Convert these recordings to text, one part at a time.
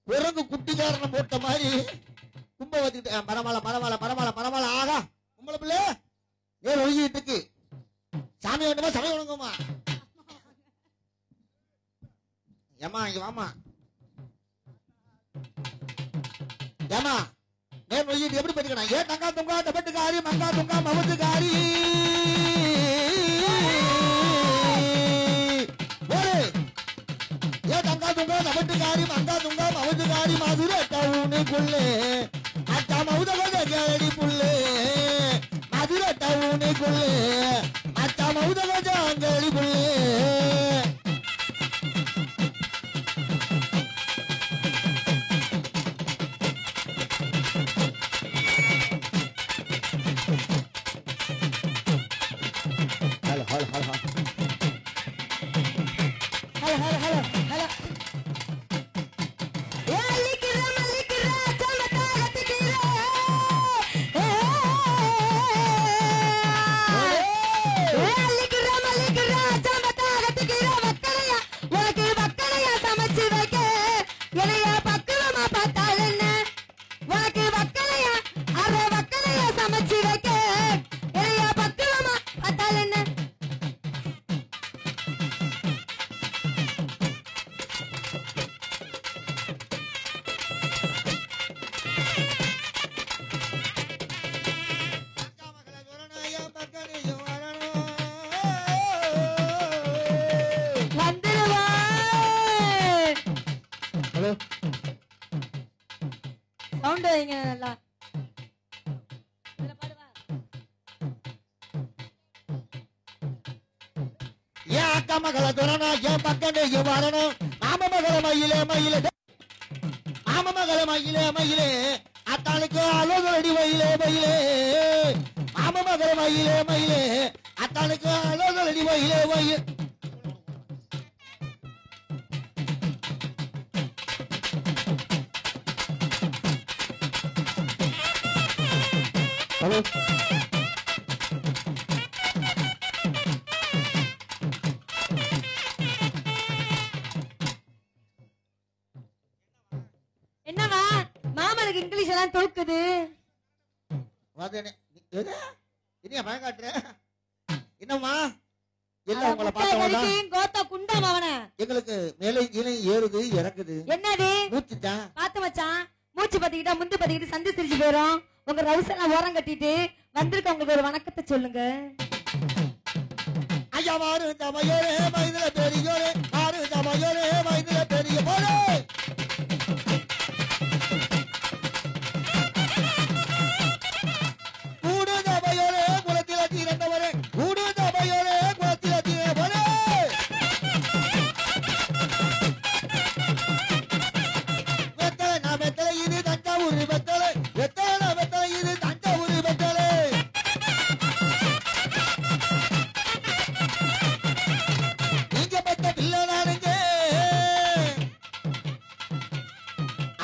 பிறகு குட்டிக்காரனை போட்ட மாதிரி கும்ப வச்சுக்கிட்டு பரவாயில்ல பரவாயில்ல பரவாயில்ல பரவாயில்ல ஆகா உங்களை பிள்ளை ஏன் ஒழுகிட்டு இருக்கு சாமி வேண்டுமா சமய ஒழுங்குமா ஏமா இங்க வாமா ஏமா நேர் ஒழுகிட்டு எப்படி பண்ணிக்கணும் ஏன் தங்கா துங்கா தபட்டுக்காரி மங்கா துங்கா மவத்துக்காரி தபட்டுக்காரி மங்கா துங்கா மவுதுகாரி மதுரை டவுனுக்குள்ளே அத்தா மவுதகோத கேடி புள்ளே மதுரை டவுனுக்குள்ளே அத்தா மவுதகோத கேடி புள்ளே hello hello hello hello hello hello hello sound வைங்க நல்லா ஏன் அக்கா மகள துறனா ஏன் பக்கண்டு வரணும் மாம மகள மயிலே மயிலே மாம மகள மயிலே மயிலே அத்தாளுக்கு அலோதடி மயிலே மயிலே மாம மகள மயிலே மயிலே அத்தாளுக்கு அலோதடி மயிலே மயிலே ஹலோ என்னவா மாமனுக்கு இங்கிலீஷ் எல்லாம் தோக்குது பயம் காட்டுற என்னம்மா எல்லாம் உங்களை பார்த்தவங்க கோத்தா குண்டா மாவன எங்களுக்கு மேலே கீழே ஏறுது இறக்குது என்னது மூச்சுட்டா பாத்து மச்சான் மூச்சு பத்திக்கிட்டா முந்து பத்திக்கிட்டு சந்தி சிரிச்சு போயிரும் உங்க ரவுஸ் எல்லாம் ஓரம் கட்டிட்டு வந்திருக்கவங்களுக்கு ஒரு வணக்கத்தை சொல்லுங்க ஐயா மாறு தமையோரே மைதுல பெரியோரே மாறு தமையோரே மைதுல பெரிய போரே கூடு தமையோரே குலத்தில தீரந்தவரே கூடு தமையோரே குலத்தில தீரவரே வெத்தலை நான் வெத்தலை இது தஞ்சாவூர் வெத்தலை வெத்தலை நான் வெத்தலை இது தஞ்சாவூர் வெத்தலை நீங்க பெத்த பிள்ளை நானுங்க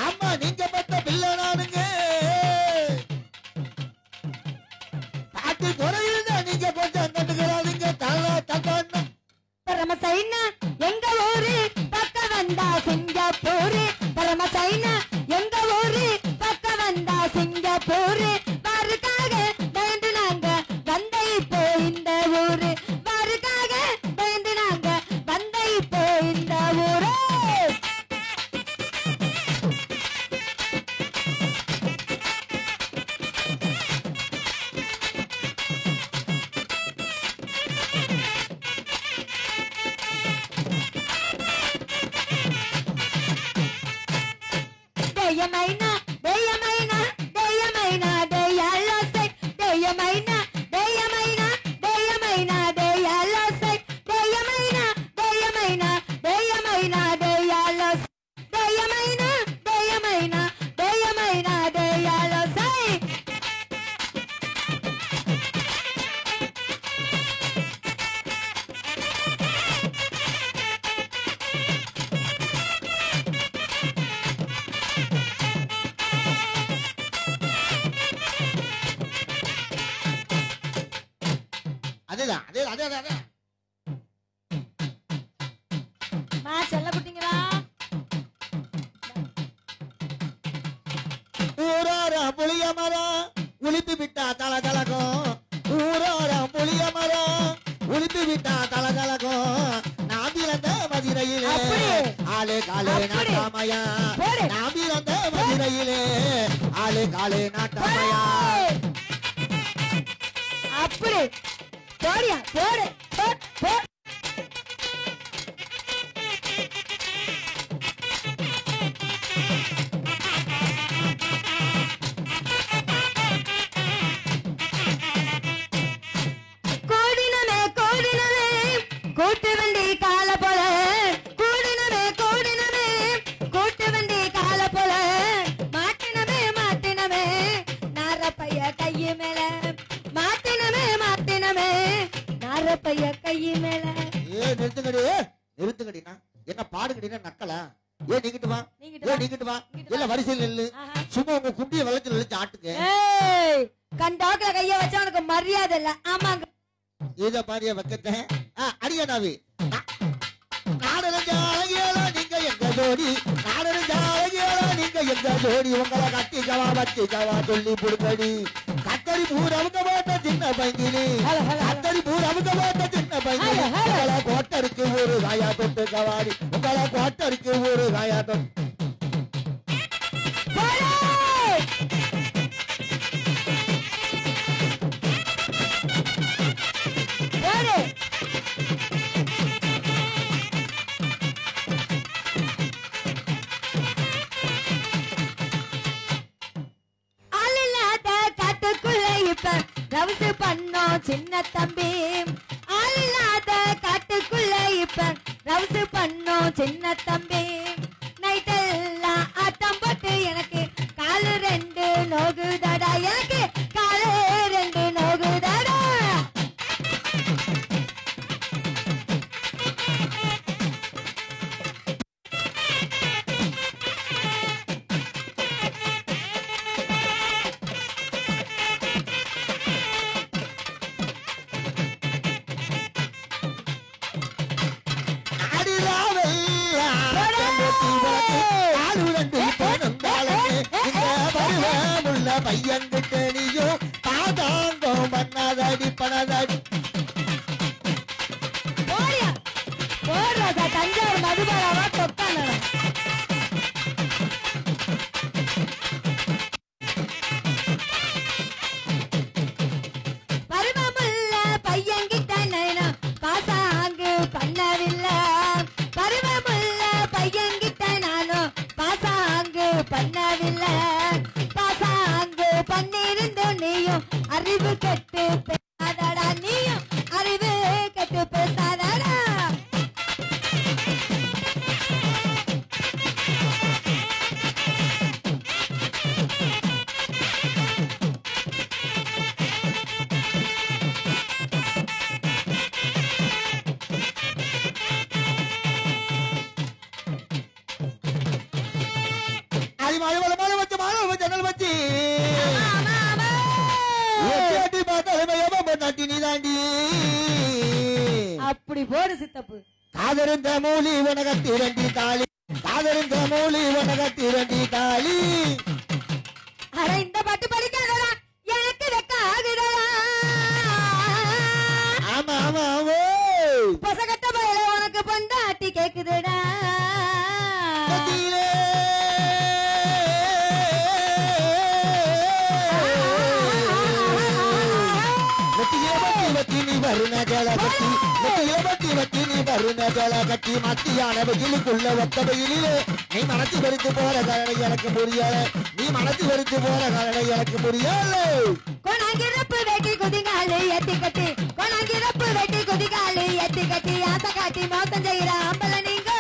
ஆமா நீங்க பெத்த பிள்ளை நானுங்க பாட்டு குறையுத நீங்க கொஞ்சம் கண்டுக்கிறாதீங்க தலை தக்கான்னு பரம சைனா எங்க ஊரு பக்க வந்தா சிங்கப்பூரு பரம சைனா எங்க ஊரு பக்க வந்தா சிங்கப்பூரு வாருக்காக பயந்து நாங்க வந்த இப்போ இந்த ஊரு வாருக்காக பயந்து நாங்க வந்த இப்போ இந்த ஊரு அதேதான் அதே அதே அதே செல்ல குட்டிங்களா ஊரோரம் புளிய மரம் உளித்து விட்டா தலகலகம் ஊரோரம் புளிய மரம் உளித்து விட்டா தலகலகம் நான் பிறந்த மதுரையிலே ஆளே காலே நாட்டாமையா நான் பிறந்த மதுரையிலே ஆளே காலே நாட்டாமையா அப்படி போடியா போடு போ கூட்டு வண்டி கால போல கூடினமே கூடினமே கூட்டு வண்டி கால போல மாட்டினமே மாட்டினமே நாரப்பைய கைய மேல மாட்டினமே மாட்டினமே நாரப்பைய கைய மேல நிறுத்துங்கடி நிறுத்துங்கடினா என்ன பாடுங்கடினா நக்கலா நீங்கிட்டு வா நீங்கிட்டு வா இல்ல வரிசையில் நில்லு சும்மா உங்க குண்டிய வெள்ளத்துல இழுத்து ஆட்டுங்க கண்டாக்குல கைய வச்சா உனக்கு மரியாதை இல்ல ஆமாங்க இத பாரிய வக்கத்தை அடியனாவி நாடறிஞ்ச அழகியலா நீங்க எங்க ஜோடி நாடறிஞ்ச அழகியலா நீங்க எங்க ஜோடி உங்களை கட்டிக்கவா வச்சிக்கவா சொல்லி புடுங்கடி கத்தரி பூரவுக்க போட்ட சின்ன பைங்கினி கத்தரி பூரவுக்க போட்ட சின்ன பைங்கினி உங்களை கோட்டருக்கு ஒரு காயா தொட்டு கவாடி உங்களை கோட்டருக்கு ஒரு காயா தொட்டு ரவுசு பண்ணோம் சின்ன தம்பி ஆள் இல்லாத காட்டுக்குள்ள இப்ப ரவுசு பண்ணோம் சின்ன தம்பி நைட்டெல்லாம் ஆட்டம் போட்டு எனக்கு காலு ரெண்டு நோகுதடா எனக்கு காலு ரெண்டு நோகுதடா பையன்கிட்ட நீயும் பாதாங்கம் பண்ணாதடி பணதடி தஞ்சாவூர் மதுபாலாவா தொட்டான பருவமுள்ள பையன்கிட்ட நானும் பாசாங்கு பண்ணவில்லை பருவமுள்ள பையன்கிட்ட நானும் பாசாங்கு பண்ணவில்லை பண்ணிருந்து நீயும் அறிவு கெட்டு பேசாதடா நீயும் அறிவு கெட்டு பேசாதடா ஜன்னல் வச்சு அப்படி போடு சித்தப்பு காதருந்த மூலி உனகத்தி ரெண்டி தாலி காதருந்த மூலி உனகத்தி ரெண்டி தாலி அட இந்த பாட்டு படிக்காதடா எனக்கு வெக்க ஆகுதடா ஆமா ஆமா பொசகட்ட பயில உனக்கு பொண்டாட்டி கேக்குதுடா மத்தியான வெயிலுக்குள்ள ஒத்த வெயிலே நீ மனசு வெறுத்து போற கரணை எனக்கு புரியல நீ மனசு வெறுத்து போற கரணை எனக்கு புரியல கொணாங்கிறப்பு வெட்டி குதிகாலு எத்தி கட்டி கொணாங்கிறப்பு வெட்டி குதிகாலு எத்தி கட்டி ஆசை காட்டி மோசம் செய்யற ஆம்பள நீங்க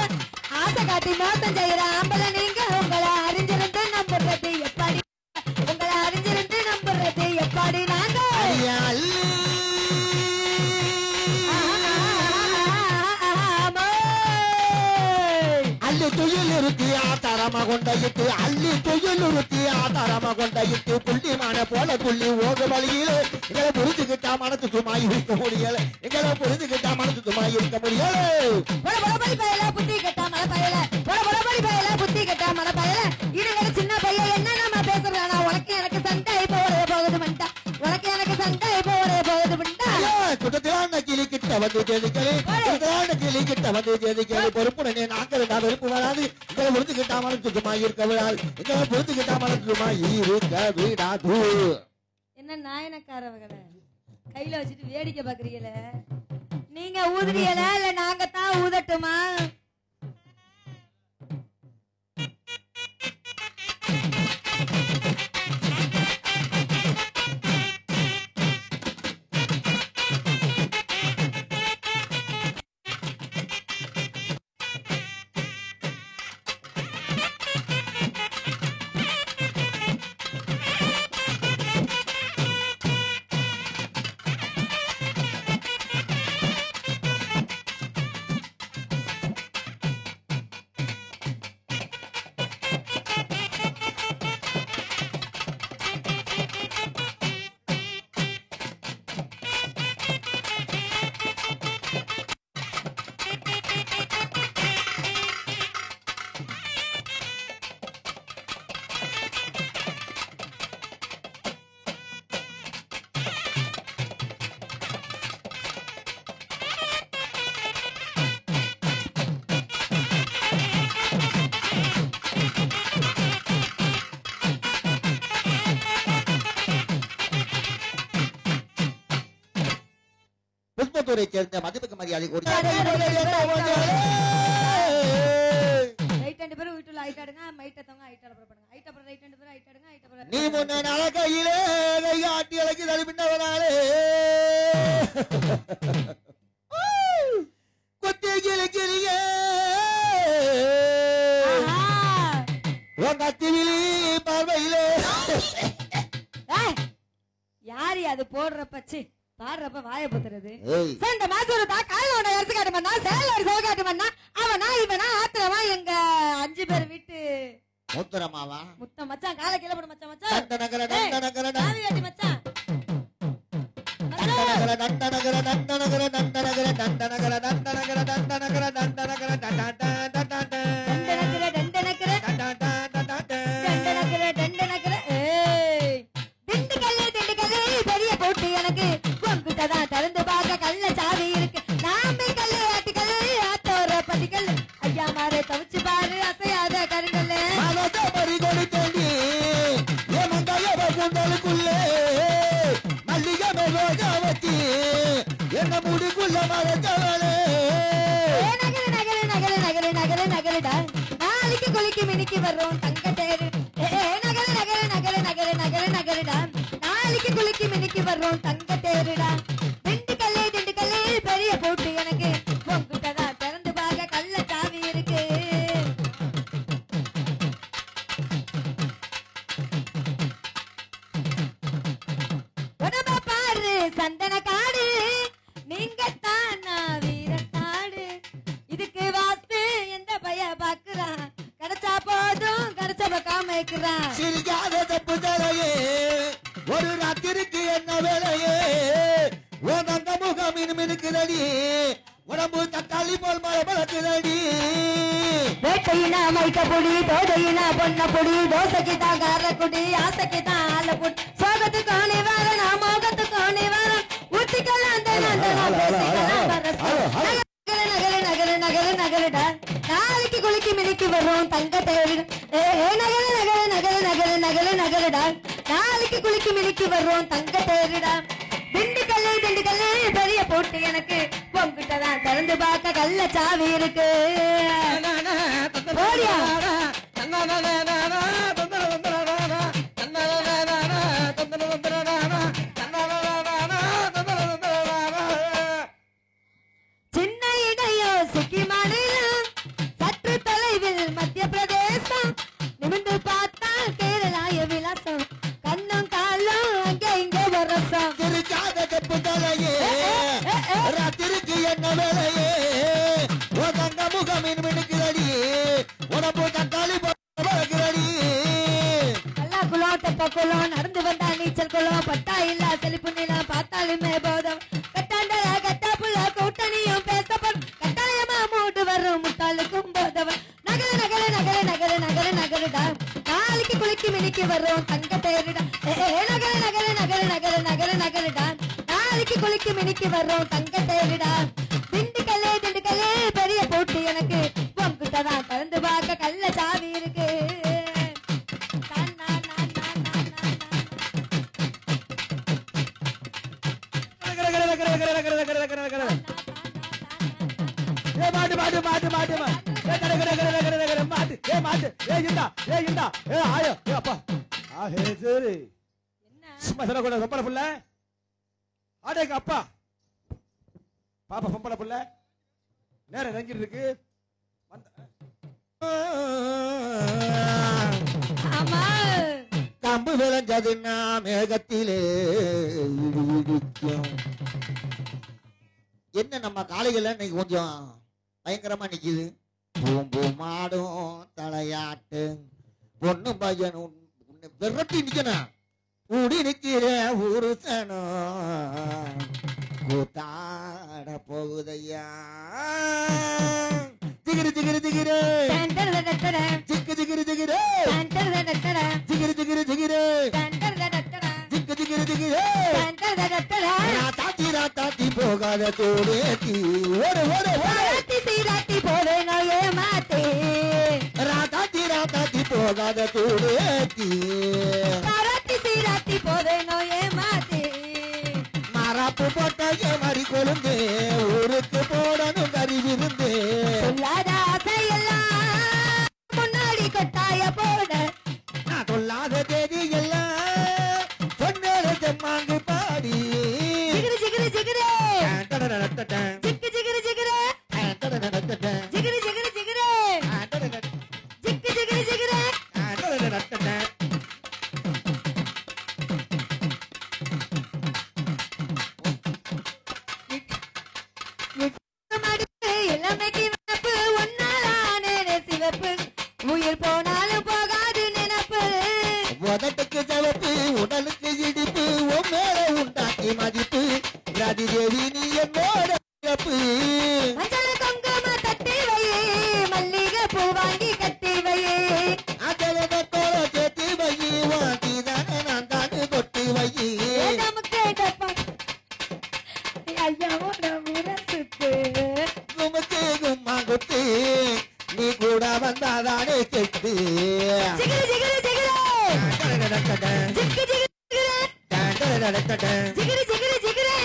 ஆசை காட்டி மோசம் செய்யற ஆம்பள நீங்க உங்களை அறிஞ்சிருந்து நம்புறது எப்படி உங்களை அறிஞ்சிருந்து நம்புறது எப்படி நாங்க துயில் இருக்கு ஆதாரமா கொண்டையிட்டு அள்ளி துயில் இருக்கு ஆதாரமா கொண்டையிட்டு புள்ளிமான போல புள்ளி ஓடு வழியிலே இதை புரிஞ்சுக்கிட்ட புரிஞ்சுக்கிட்டா மனசு சும்மா இருக்க முடியல எங்களை புரிஞ்சுக்கிட்டா மனசு சும்மா இருக்க முடியல புத்தி கட்டா மன பயல புத்தி கட்டா மன பயல இது சின்ன பையன் என்ன நம்ம பேசுறானா உனக்கு எனக்கு சண்டை போகுது மண்டா உனக்கு எனக்கு சண்டை போகுது மண்டா குட்டத்திலான கிளி கிட்ட வந்து ஜெதிக்கலே கிளி கிட்ட வந்து ஜெதிக்கலே பொறுப்புடனே நாங்கள் வெறுப்பு வராது எங்களை புரிஞ்சுக்கிட்டா மனசு சும்மா இருக்க விடாது எங்களை புரிஞ்சுக்கிட்டா மனசு சும்மா இருக்க விடாது. என்ன நாயனக்காரவங்கள கையில வச்சுட்டு வேடிக்கை பாக்குறீங்களே நீங்க ஊதுறீங்களா இல்ல நாங்க தான் ஊதட்டுமா? புஷ்பத்தூரை சேர்ந்த மதிப்புக்கு மரியாதை நீ முன்ன நல கையிலே ஆட்டி அழகி தடுப்பின்னவனாலே கொத்தி கிளிக்கிறிய கத்திவிலி பார்வையிலே யாரு அது போடுற பச்சு பாடுறப்ப வாய புத்துறது இந்த மாசம் காலையோட அரசு காட்டு பண்ணா சேலர் சோ காட்டு பண்ணா அவனா இவனா ஆத்திரமா எங்க 5 பேர் வீட்டு முத்தரமாவா முத்த மச்சான் காலை கீழ போடு மச்சான் மச்சான் நகர காவி கட்டி மச்சான் பெரிய போட்டு எனக்கு பொங்குட்டதான் திறந்து பார்க்க கல்ல சாவி இருக்கு நாமே கல்லு ஆட்டுக்கல்லு ஆத்தோர பதிக்கல் ஐயா மாறு தவிச்சு பாரு அசையாத கருங்கல்ல மல்லிகை ரோஜாவத்தி என்ன முடிக்குள்ள மரத்தவளே நகரு நகரு நகரு நகரு நகரு நகருடா நாளைக்கு குளிக்கு மினிக்கு வர்றோம் தங்க தேரு நகரு நகரு நகரு நகரு நகரு நகருடா நாளைக்கு குளிக்கு மினிக்கு வர்றோம் தங்க தேருடா திண்டுக்கல்லே பெரிய போட்டு எனக்கு பொங்குட்டதா திறந்து பார்க்க கல்ல சாவி இருக்கு உடம்ப பாரு சந்தன காடு நீங்க தானா வீரத்தாடு இதுக்கு வாஸ்து எந்த பைய பாக்குறான் கிடைச்சா போதும் கிடைச்ச பக்காம வைக்கிறான் சிரிக்காத தப்பு தலையே ஒரு ராத்திருக்கு என்ன வேலையே உனந்த முகம் மினுக்குதடி உடம்பு தக்காளி போல் மழை பழக்குதடி வேட்டையினா மைக்க பொடி போதையினா பொன்ன பொடி தோசைக்கு தான் காரக்குடி ஆசைக்கு தான் ஆலக்குடி சோகத்துக்கு ஆணி வரனா மோகத்துக்கு ஆணி வர ஊட்டிக்கலாம் நகரு நகரு நகருடா நாளைக்கு குளிக்கு மினிக்கு வரும் தங்க தேடு நகரு நகரு நகரு நகரு நகரு நகருடா நாளைக்கு குளிக்கு மினிக்கு வரும் தங்க தேடுடா திண்டுக்கல்லே பெரிய போட்டு எனக்கு பொங்குட்டதான் திறந்து பார்க்க கல்ல சாவி இருக்கு ஓடியா சின்ன இடையோ சிக்கி மாநிலம் சற்று தொலைவில் மத்திய பிரதேசம் நிமிந்து பார்த்தா கேரளாய விலாசம் கண்ணும் காலும் அங்கே இங்கே வரசம் சிரிக்காத தப்பு தலையே ராத்திருக்கு என்ன வேலையே உனந்த முகம் மினுக்குதடி உடம்பு தக்காளி போல் பழக்குதடி குளம் தெப்ப குளம் நடந்து வந்தா நீச்சல் குளம் பட்டா இல்ல செழிப்பு நிலம் பார்த்தாலும் கட்டாயமே போதும் கட்டாண்டல கட்டாப்புல கூட்டணியும் பேசப்படும் கட்டாயமா மூட்டு வரும் முட்டாளுக்கும் போதவன் நகர நகர நகர நகர நகர நகருடா நாளைக்கு குளிக்கு மினிக்கு வரும் தங்க தேருடா நகர நகர நகர நகர நகர நகருடா நாளைக்கு குளிக்கு மினிக்கு வரும் தங்க தேருடா திண்டுக்கல்லே பெரிய போட்டு எனக்கு பொங்குட்டதான் திறந்து பார்க்க கள்ள சாவி இருக்கு மாட்டு மாட்டு மாட்டு மாட்டு மாட்டு மாட்டு ஆயோ அப்பா ஆஹே சரி சும்மா சொல்லக்கூட பொம்பளை புள்ள ஆடேங்க அப்பா பாப்பா பொம்பளை புள்ள நேரம் நெஞ்சிட்டு இருக்கு கம்பு விளைஞ்சதுன்னா மேகத்திலே இடிக்கும் என்ன நம்ம காலையில இன்னைக்கு கொஞ்சம் பயங்கரமா நிக்குது பூம்பூ மாடும் தலையாட்டு பொண்ணு பையனும் விரட்டி நிக்கணும் கூடி நிக்கிற ஊருசனும் கூத்தாட போகுதையா திகிரு திகிரு திகிரு திக்கு திகிரு திகிரு திகிரு திகிரு திகிரு திக்கு திகிரு திகிரு ராத்தாத்தி போகாத தோடேத்தி ஓடு ஓடு ராத்தி சீராத்தி போவேனோ ஏமாத்தே ராத்தாத்தி போகாத தோடேத்தி ராத்தி சீராத்தி போவேனோ ஏமாத்தே மாறாப்பு போட்ட மறி கொழுந்து ஊருக்கு போடணும் கறி விருந்து சொல்லாத ஆசையெல்லாம் முன்னாடி கொட்டாய போட நான் சொல்லாத தேதி எல்லாம் சொன்னேன் செம்மாங்கு பாடி ஜிகிரு ஜிகிரு ஜிகிரு ஜிக்கு ஜிகிரு ஜிகிரு ஜிகிரு ஜிகிரு ஜிகிரு ஜிக்கு ஜிகிரு ஜிகிரு இளமைக்கு நினப்பு ஒன்னாலான சிவப்பு உயிர் போனாலும் போகாது நினப்பு உதட்டுக்கு சிவப்பு உடலுக்கு இடிப்பு உன் மேல உண்டாக்கி மதிப்பு ராதி தேவி நீ என்னோட சிறப்பு மஞ்சள் குங்கும தட்டி வையே மல்லிகை பூ வாங்கி கட்டி வையே அதோட சேர்த்து வையி வாங்கி தானே நான் தானே கொட்டி வையி நமக்கு ஐயாவோட முரசுக்கு குமுக்கு கும்மா குத்து நீ கூட வந்தாதானே கெட்டு ஜிகிரு ஜிகிரு ஜிகிரு ஜிக்கு ஜிகிரு ஜிகிரு ஜிகிரு ஜிகிரு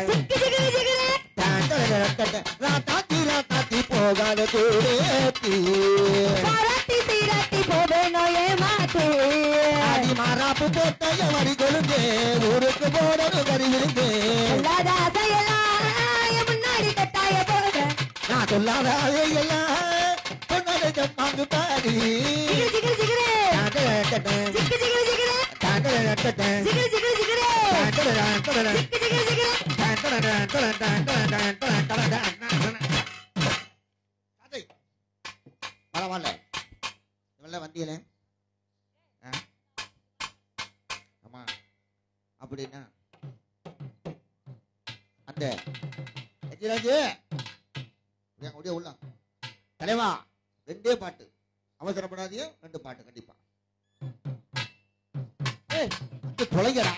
ஜிக்கு ஜிகிரு ஜிகிரு ராத்தாத்தி போகாத தூரேத்தி பாராட்டி சீராட்டி போவேனோ ஏமாத்தே அடி மாறாப்பு போட்ட மறி கொழுந்து ஊருக்கு போடணும் கறி விருந்து சொல்லாத ஆசையெல்லாம் முன்னாடி கட்டாய போட நான் சொல்லாத எல்லாம் சொன்னதை செம்மாங்கு பாடி ஜிகிரு ஜிகிரு ஜிக்கு ஜிகிரு ஜிகிரு ஜிகிரு ஜிகிரு ஜிகிரு ஜிக்கு ஜிகிரு ஜிகிரு பரவாயில்ல இவெல்லாம் வந்தியல ஆமா அப்படின்னா அந்த உள்ள தலைவா ரெண்டே பாட்டு அவசரப்படாதீங்க 2 பாட்டு கண்டிப்பா தொலைங்கடா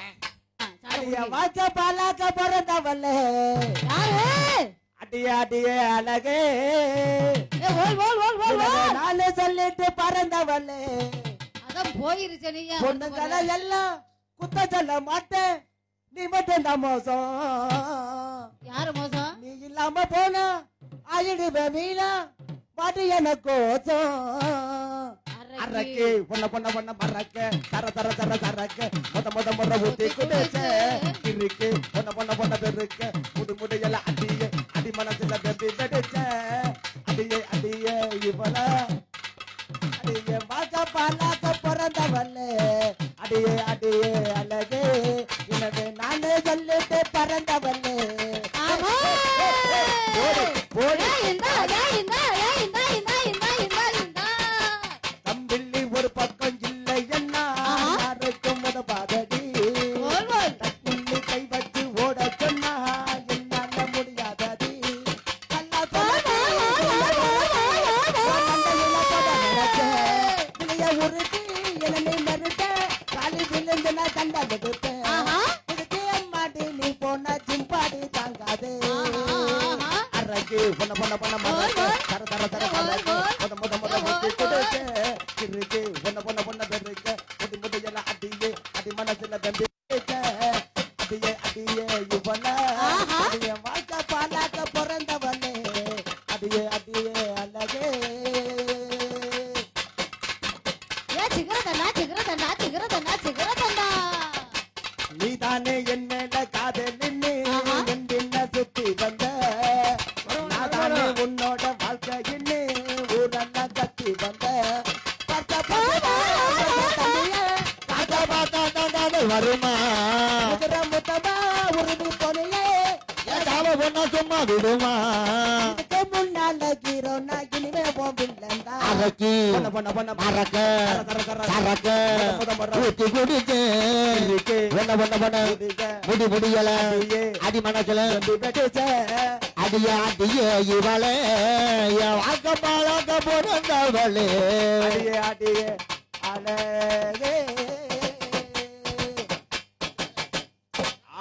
வாச்ச பாலாக்க பிறந்தவல்லே அடிய அடிய அழகே நாலு சொல்லிட்டு பறந்தவல்லே அதான் போயிருச்சு பொண்ணுங்களை எல்லாம் குத்த சொல்ல மாட்டேன் நீ மட்டும் தான் மோசம் யாரு மோசம் நீ இல்லாம போனா ஆயிடுவே மீனா பாட்டு எனக்கு அரக்கு பொண்ண பொண்ண பொண்ண மறக்க தர தர தர தரக்க முத ஊத்தி குடிச்ச இருக்கு பொண்ண பொண்ண பொண்ண பெருக்க முடி முடியல அடிய அடி மனசுல பெட்டி பெடிச்ச அடியே அடியே இவள அடியே வாச பாலாக்க பிறந்தவல்லே அடியே அடியே அழகே எனவே நானே சொல்லிட்டு பறந்தவல்லே தம்பிள்ளி ஒரு பக்கம் இல்லை என்ன யாருக்கும் முத பாதடி புள்ளி கை பொண்ண பொண்ண பொண்ண மறக்க தர தர தர மறக்க முத முத முத முத்தி கொடுக்க இருக்கு பொண்ண பொண்ண பொண்ண பெருக்க முடி முடி எல்லாம் அடியே அடி மனசுல தம்பி அடியே அடியே இவன அடியே வாழ்க்கை பாலாக்க பிறந்தவனே அடியே அடியே அழகே நீதானே என் மேல காதல் நின்னு என் பின்ன சுத்தி வந்த நாதானே உன்னோட வாழ்க்கை என்ன ஊரெல்லாம் கத்தி வந்த வருமா முத்தமா உருது பொண்ணிலே பொண்ணா சும்மா விடுமா இதுக்கு முன்னால ஹீரோ நான் இனிமே போம்பில்லண்டா அரக்கி பொண்ண பொண்ண பொண்ண மறக்க தர தர சரக்க முத முத ஊத்தி குடிச்சு பொண்ண பொண்ண பொண்ண முடி முடியல அடி மனசுல வெடிச்ச அடிய அடிய இவளே வாக்க பாழாக்க பிறந்தவளே அடியே அடியே அழகே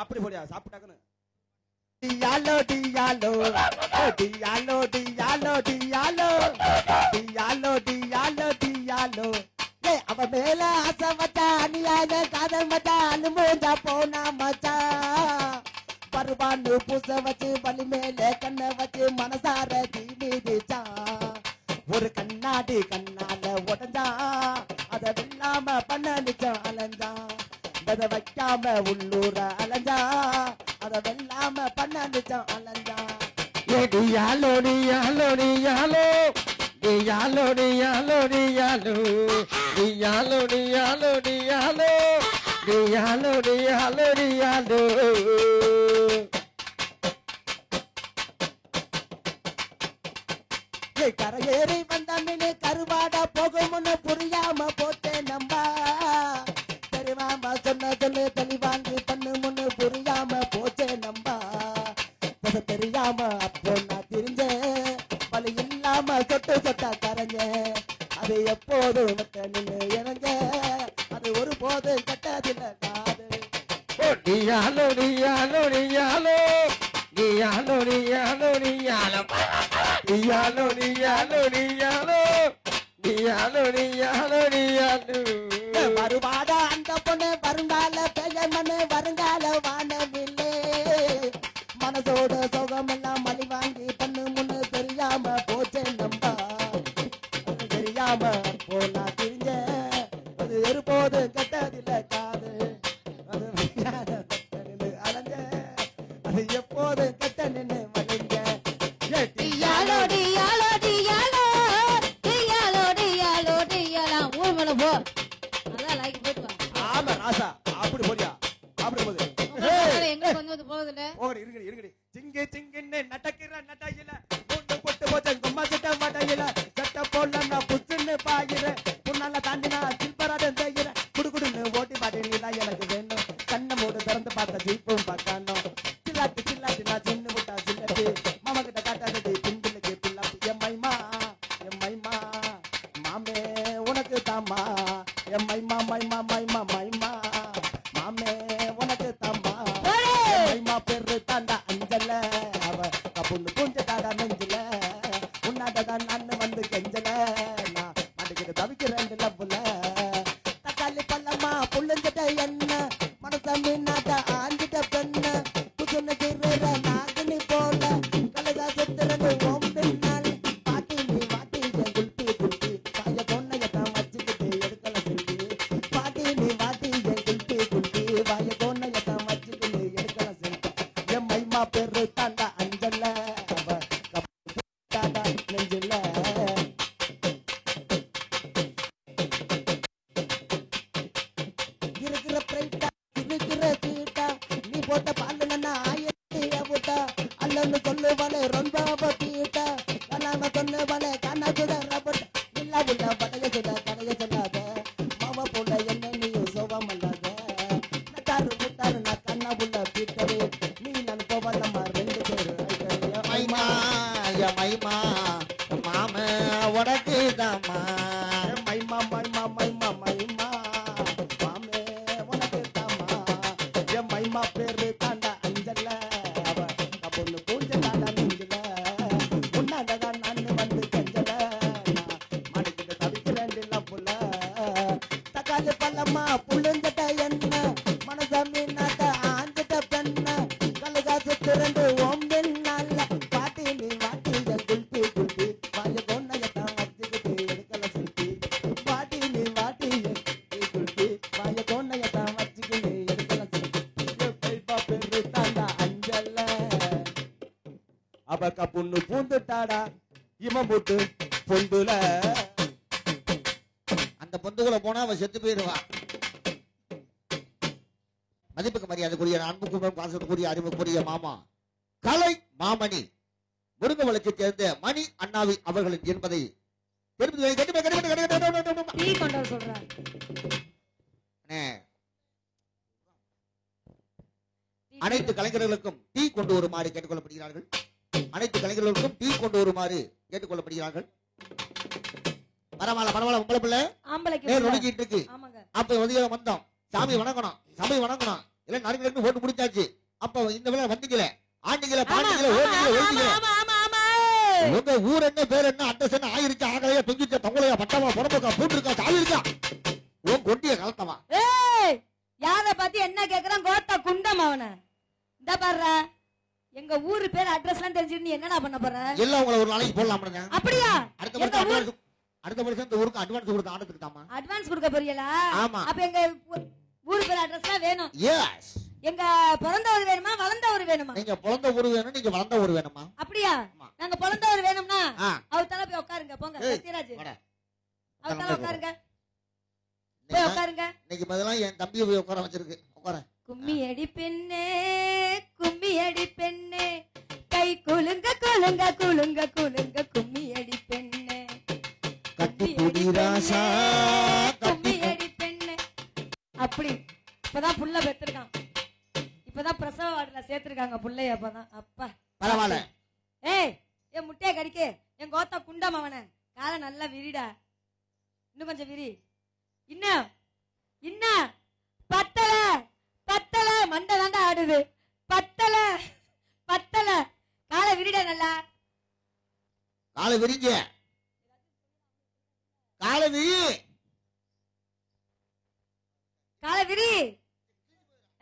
அப்படி போடியா சாப்பிட்டாக்கன்னு டியாலோ டியாலோ டியாலோ டியாலோ டியாலோ டியாலோ டியாலோ டியாலோ அவ மேல ஆசை வச்சா அநியாக காதல் மச்சா அனுமோஞ்சா போனா மச்சா பருவாண்டு பூச வச்சு பலி மேல கண்ண வச்சு மனசார தீமிதிச்சா ஒரு கண்ணாடி கண்ணால உடஞ்சா அத வெல்லாம பண்ண நிச்சம் அலைஞ்சா அத வைக்காம உள்ளூர அலைஞ்சா அத வெல்லாம பண்ண நிச்சம் அலைஞ்சா டியாலோ டியாலோ டியாலோ டியாலோ டியாலோ டியாலோ டியாலோ டியாலோ டியாலோ டியாலோ டியாலோ டியாலோ கரையேறி வந்த மீனு கருவாடா போகும்னு புரியாம போட்டே நம்பா தெரியாம சொன்ன சொல்லு தெளிவாங்கி பண்ணுமுன்னு புரியாம போச்சே நம்பா தெரியாம அப்போ நான் தெரிஞ்சேன் வலி இல்லாம சொட்டு சொட்டா கரைஞ்சேன் அது எப்போதும் நின்று இறங்க அது ஒரு போது கட்டதில்ல காது டியாலோ டியாலோ டியாலோ டியாலோ டியாலோ டியாலோ டியாலோ டியாலோ டியாலோ டியாலோ டியாலோ டியாலோ வருவாடா அந்த பொண்ணு வருங்கால பெயர்மனு வருங்கால வானவில்லை மனசோட சுகமெல்லாம் மலி வாங்கி பண்ணு முன்னு தெரியாம போச்சே நம்பா தெரியாம போனா தெரிஞ்ச அது இருப்போது கட்டதில்ல காது அது அலைஞ்ச அது எப்போது கட்ட நின்று வளைஞ்ச டியாலோ டியாலோ டியாலோ டியாலோ டியாலோ டியாலோ ஊர் மேல போ அதான் லைக் போட்டு வா ஆமா ராசா அப்படி போடியா அப்படி போது எங்க கொஞ்சம் போகுதுல ஓடி இருக்கடி சிங்கு சிங்குன்னு நடக்கிற நடையில மூண்டு கொட்டு போச்ச கும்மா சட்ட மடையில சட்ட போல நான் புச்சுன்னு பாயிர புண்ணால தாண்டினா சில்பராட செய்கிற குடுகுடுன்னு ஓட்டி பாட்டி நீதான் எனக்கு வேணும் கண்ணை மூடு திறந்து பார்த்த ஜீப்பும் பார்க்கணும் சில்லாட்டு சில்லாட்டு நான் சின்ன விட்டா சில்லட்டு மாமா கிட்ட காட்டாதடி பிம்பிளுக்கு பிள்ளாட்டு எம்மைமா மாமே உனக்கு தாமா எம்மைமா மைமா மைமா மைமா மாமே உனக்கு தாமா மைமா பெரு தாண்டா அஞ்சல அவ கப்புன்னு குஞ்ச தாடா நெஞ்சல உன்னாடதான் நான் வந்து கெஞ்சல நான் அதுக்கு தவிக்கிறேன் லவ்ல தக்காளி பள்ளமா புள்ளுங்கிட்ட என்ன மனச மீனாட்ட ஆஞ்சிட்ட பெண்ண புதுன்னு சிறுற நாகினி போல கலதா சுத்துறது ஓம் பின்னால் பாட்டி நீ வாட்டி என் குல்பி குல்பி பாய கொன்னையத்தான் வச்சுக்கிட்டு எடுக்கல செல்வி பாட்டி நீ வாட்டி என் குல்பி குல்பி வாய கொன்னையத்தான் வச்சுக்கிட்டு எடுக்கல செல்வி என் மைமா பெரு தாண்டா அஞ்சல அவ தாண்டா நெஞ்சில இருக்கிற பிரைட்டா இருக்கிற சீட்டா நீ போட்ட பாலுன்னா ஆயிரத்தி அவுட்டா அல்லன்னு சொல்லுவாளே ரொம்ப பீட்டா கலாம சொன்னுவாளே கண்ணா சுட ரபட்ட இல்ல உள்ள படைய சுட கடைய சொல்லாத மாமா போல என்ன நீயும் சோகமல்லாத நட்டாரு முட்டாரு நான் கண்ணா உள்ள பீட்டரு நீ நான் போவலம்மா ரெண்டு பேரு மைமா மைமா மாம உனக்கு தாமா மைமா மைமா மைமா மைமா மாமே உனக்கு தாமா என் மைமா பேரு தாண்டா அஞ்சல அவ பொண்ணு பூஞ்ச தாண்டா நெஞ்சல ரெண்டு ரெண்டு ஓம் பெண்ணால பாட்டி நீ வாட்டி குல்பி குல்பி வாய கொண்டையத்தான் வச்சுக்கிட்டு எடுக்கல செல்ஃபி பாட்டி நீ வாட்டி குல்பி வாய கொண்டையத்தான் வச்சுக்கிட்டு எடுக்கல செல்ஃபி பெரு தாண்டா அஞ்சல்ல அவ கப்புன்னு பூந்துட்டாடா இவன் போட்டு பொந்துல அந்த பொந்துக்குள்ள போனா அவ செத்து போயிடுவா. மதிப்புக்கு மரியாதைக்குரிய அன்புக்குரிய பாசத்துக்குரிய அறிவுக்குரிய மாமா கலை மாமணி முருங்கவளத்தை சேர்ந்த மணி அண்ணாவி அவர்களின் என்பதை அனைத்து கலைஞர்களுக்கும் டீ கொண்டு வருமாறு கேட்டுக்கொள்ளப்படுகிறார்கள். அனைத்து கலைஞர்களுக்கும் டீ கொண்டு வருமாறு கேட்டுக்கொள்ளப்படுகிறார்கள். பரவாயில்ல பரவாயில்ல உங்களை பிள்ளை ஒழுங்கிட்டு இருக்கு. அப்ப உதவியில வந்தோம் சாமி வணங்கணும் சாமி வணங்கணும் இல்ல நறுக்கு ஓட்டு முடிச்சாச்சு. அப்ப இந்த வேலை வந்தீங்களே ஆண்டிங்கள பாண்டிங்கள ஓட்டிங்கள உங்க ஊர் என்ன பேர் என்ன அட்ரஸ் என்ன ஆயிருச்சு ஆகலையா தொங்கிச்ச தொங்கலையா பட்டமா புறம்போக்கா பூட்டிருக்கா சாவி இருக்கா உன் கொட்டிய கலத்தமா யார பத்தி என்ன கேக்குறான் கோத்தா குண்டம் அவன இந்த பாரு எங்க ஊரு பேர் அட்ரஸ் எல்லாம் தெரிஞ்சுட்டு என்னடா பண்ண போற எல்லாம் உங்களை ஒரு நாளைக்கு போடலாம்ங்க. அப்படியா அடுத்த வருஷம் இந்த ஊருக்கு அட்வான்ஸ் கொடுத்து ஆடத்துக்கு தாமா அட்வான்ஸ் கொடுக்க போறீங்களா? ஆமா. அப்ப எங்க ஊரு பேர் அட்ரஸ் எல்லாம் வேணும். எஸ். எங்க பிறந்த ஊர் வேணுமா வளர்ந்த ஊர் வேணுமா? நீங்க பிறந்த ஊர் வேணும் நீங்க வளர்ந்த ஊர் வேணுமா? அப்படியா? நாங்க பிறந்த ஊர் வேணும்னா அவர் தலை போய் உட்காருங்க போங்க சத்யராஜ் அவர் தலை உட்காருங்க போய் உட்காருங்க. இன்னைக்கு பதிலா என் தம்பியை போய் உட்கார வச்சிருக்கு உட்கார. கும்மி அடி பெண்ணே கும்மி அடி பெண்ணே கை குலுங்க குலுங்க குலுங்க குலுங்க கும்மி அடி பெண்ணே கட்டி புடி ராசா கும்மி அடி பெண்ணே. அப்படி இப்பதான் புள்ள பெற்றிருக்கான். இப்பதான் பிரசவ வார்டுல சேர்த்திருக்காங்க புள்ளைய. அப்பதான் அப்பா பரவாயில்ல. ஏய் என் முட்டைய கடிக்க என் கோத்தா குண்டம் அவன காலை நல்லா விரிடா இன்னும் கொஞ்சம் விரி இன்னும் இன்னும் பத்தல பத்தல மண்டை தாண்டா ஆடுது பத்தல பத்தல காலை விரிடா நல்லா காலை விரிங்க காலை விரி காலை விரி.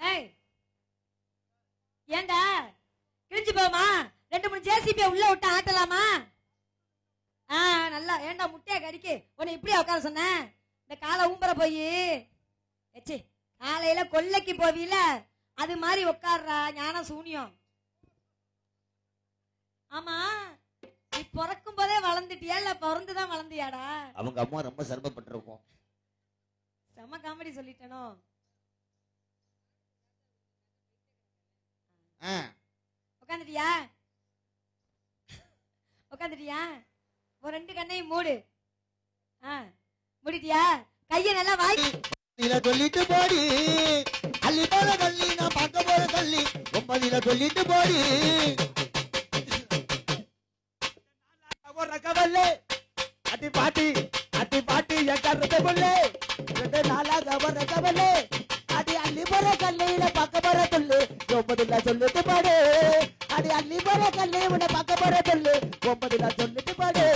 ஏய் ஏண்டா கிழிஞ்சு போமா ரெண்டு மூணு ஜேசிபி உள்ள விட்டு ஆட்டலாமா? நல்லா ஏண்டா முட்டைய கடிக்கு உன்னை இப்படி உட்கார சொன்ன இந்த காலை ஊம்பர போய் எச்சி காலையில கொல்லைக்கு போவீல அது மாதிரி உட்கார்றா ஞான சூனியம். ஆமா நீ பிறக்கும் போதே வளர்ந்துட்டியா இல்ல பிறந்துதான் வளர்ந்தியாடா? அவங்க அம்மா ரொம்ப சிரமப்பட்டிருக்கும். செம காமெடி சொல்லிட்டனோ. உட்காந்துட்டியா உட்காந்துட்டியா ஒரு ரெண்டு கண்ணையும் மூடு. மூடிட்டியா கைய நல்லா வாங்கி சொல்லிட்டு போடி அள்ளி போல தள்ளி நான் பார்க்க போற தள்ளி ஒன்பதில சொல்லிட்டு போடி அடி பாட்டி என் கருத்தை கொள்ளு ரெண்டு நாளாக வர கவலை அடி அள்ளி போற கல்லையில பார்க்க போற சொல்லு ஒன்பதுல சொல்லிட்டு பாடு அடி அள்ளி போற கல்லை உன்னை பார்க்க போற சொல்லு ஒன்பதுல சொல்லிட்டு பாடு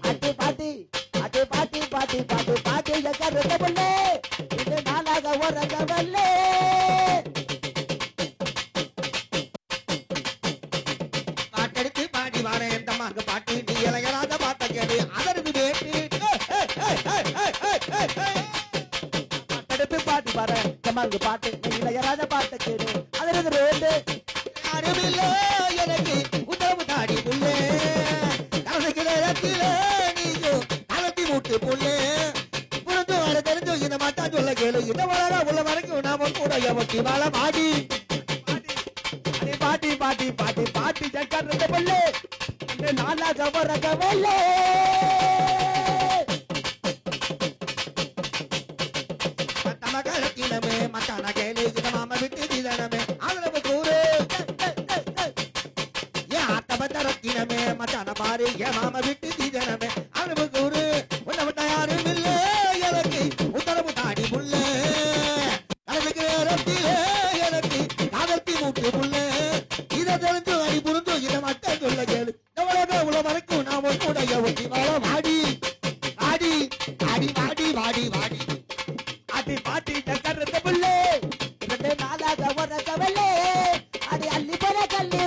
அடி பாட்டி என் கருத்தை கொள்ளு ரெண்டு நாளாக வர கவலை பாட்டெடுத்து பாடி வார எந்த மாங்க பாட்டி நீ இளையராத பாட்ட கேடு அதற்கு வேட்டி பாட்டெடுத்து பாடி வர எந்த பாட்டு நீ இளையராத பாட்ட கேடு அதற்கு வேண்டு அறிவில்ல எனக்கு உதவு தாடி புள்ளே கலந்துக்கிற இடத்திலே நீயும் கலத்தி மூட்டு புள்ளே புரிந்து வர தெரிஞ்சு இந்த மாட்டா சொல்ல கேளு இந்த வளர உள்ள வரைக்கும் நாம கூட எவத்தி வாழ மாடி பாட்டி ஜக்கரத பல்லே இந்த நாளாக வர கவலை மத்தமகலத்தினமே மத்தான கேளு இந்த மாம விட்டு திதனமே அவ்வளவு கூறு ஏன் ஆத்தபத்தரத்தினமே மத்தான பாரு ஏன் மாம விட்டு திதனமே அவ்வளவு கூறு உன்னை விட்ட யாரும் இல்லை எனக்கு உத்தரவு தாடி புள்ள கலந்துக்கு நேரத்திலே எனக்கு காதத்தி மூட்டு புள்ள இதை தெரிஞ்சு அடி புரிஞ்சு இதை மட்டும் சொல்ல கேளு எவ்வளவு உள்ள வரைக்கும் நாம கூட எவத்தி வாழ வாடி வாடி வாடி வாடி வாடி வாடி அடி பாட்டி ஜக்கரத பல்லே ரெண்டு நாளாக வர கவலை அடி அள்ளி போற கல்லி